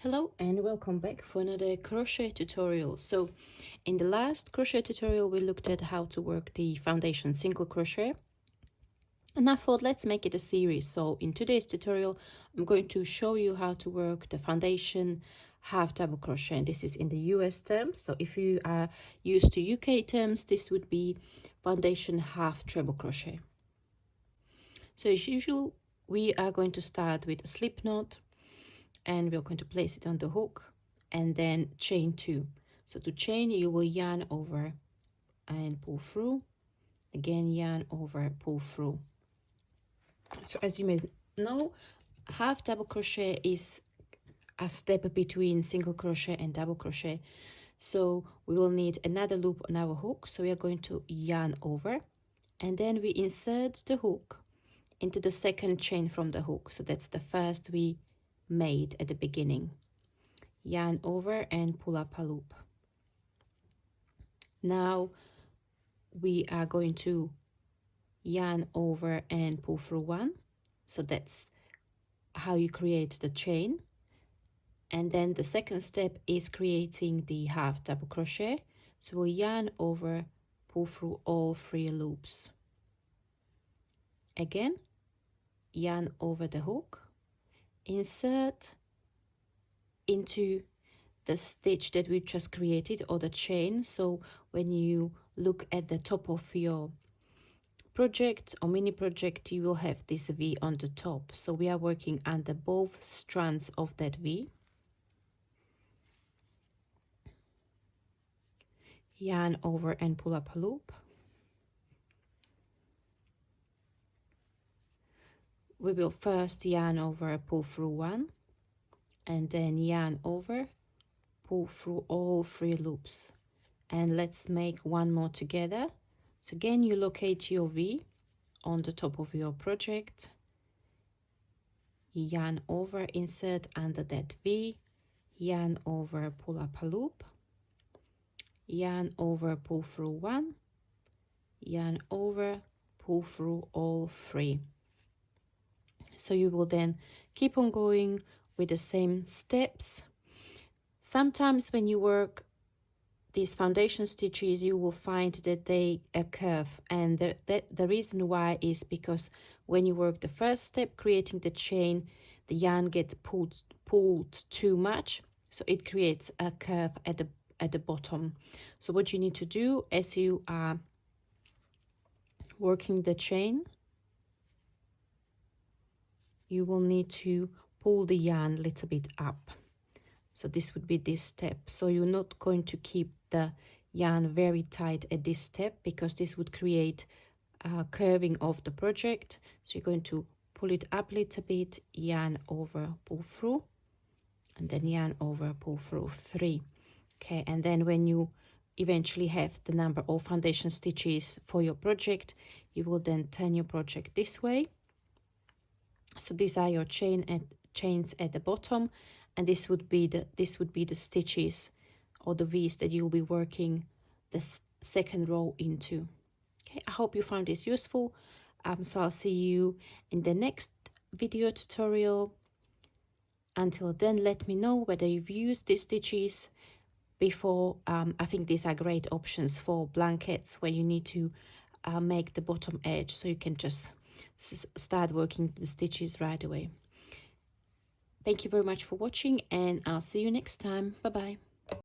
Hello and welcome back for another crochet tutorial. So in the last crochet tutorial we looked at how to work the foundation single crochet, and I thought let's make it a series. So in today's tutorial I'm going to show you how to work the foundation half double crochet, and this is in the US terms. So if you are used to UK terms, this would be foundation half treble crochet. So as usual, we are going to start with a slip knot, and we're going to place it on the hook and then chain 2. So to chain, you will yarn over and pull through, again yarn over, pull through. So as you may know, half double crochet is a step between single crochet and double crochet. So we will need another loop on our hook, so we are going to yarn over and then we insert the hook into the second chain from the hook. So that's the first we made at the beginning. Yarn over and pull up a loop. Now we are going to yarn over and pull through one. So that's how you create the chain. And then the second step is creating the half double crochet. So we'll yarn over, pull through all 3 loops. Again, yarn over the hook, insert into the stitch that we just created, or the chain. So when you look at the top of your project or mini project, you will have this V on the top. So we are working under both strands of that V. Yarn over and pull up a loop. We will first yarn over, pull through one, and then yarn over, pull through all 3 loops. And let's make one more together. So again, you locate your V on the top of your project, yarn over, insert under that V, yarn over, pull up a loop, yarn over, pull through one, yarn over, pull through all 3. So you will then keep on going with the same steps. Sometimes when you work these foundation stitches, you will find that they curve, and the reason why is because when you work the first step, creating the chain, the yarn gets pulled too much, so it creates a curve at the bottom. So what you need to do as you are working the chain, you will need to pull the yarn a little bit up. So this would be this step. So you're not going to keep the yarn very tight at this step, because this would create a curving of the project. So you're going to pull it up a little bit, yarn over, pull through, and then yarn over, pull through 3. Okay, and then when you eventually have the number of foundation stitches for your project, you will then turn your project this way. So these are your chains at the bottom, and this would be the stitches or the V's that you'll be working the second row into. Okay, I hope you found this useful. So I'll see you in the next video tutorial. Until then, let me know whether you've used these stitches before. I think these are great options for blankets where you need to make the bottom edge, so you can just start working the stitches right away. Thank you very much for watching, and I'll see you next time. Bye bye.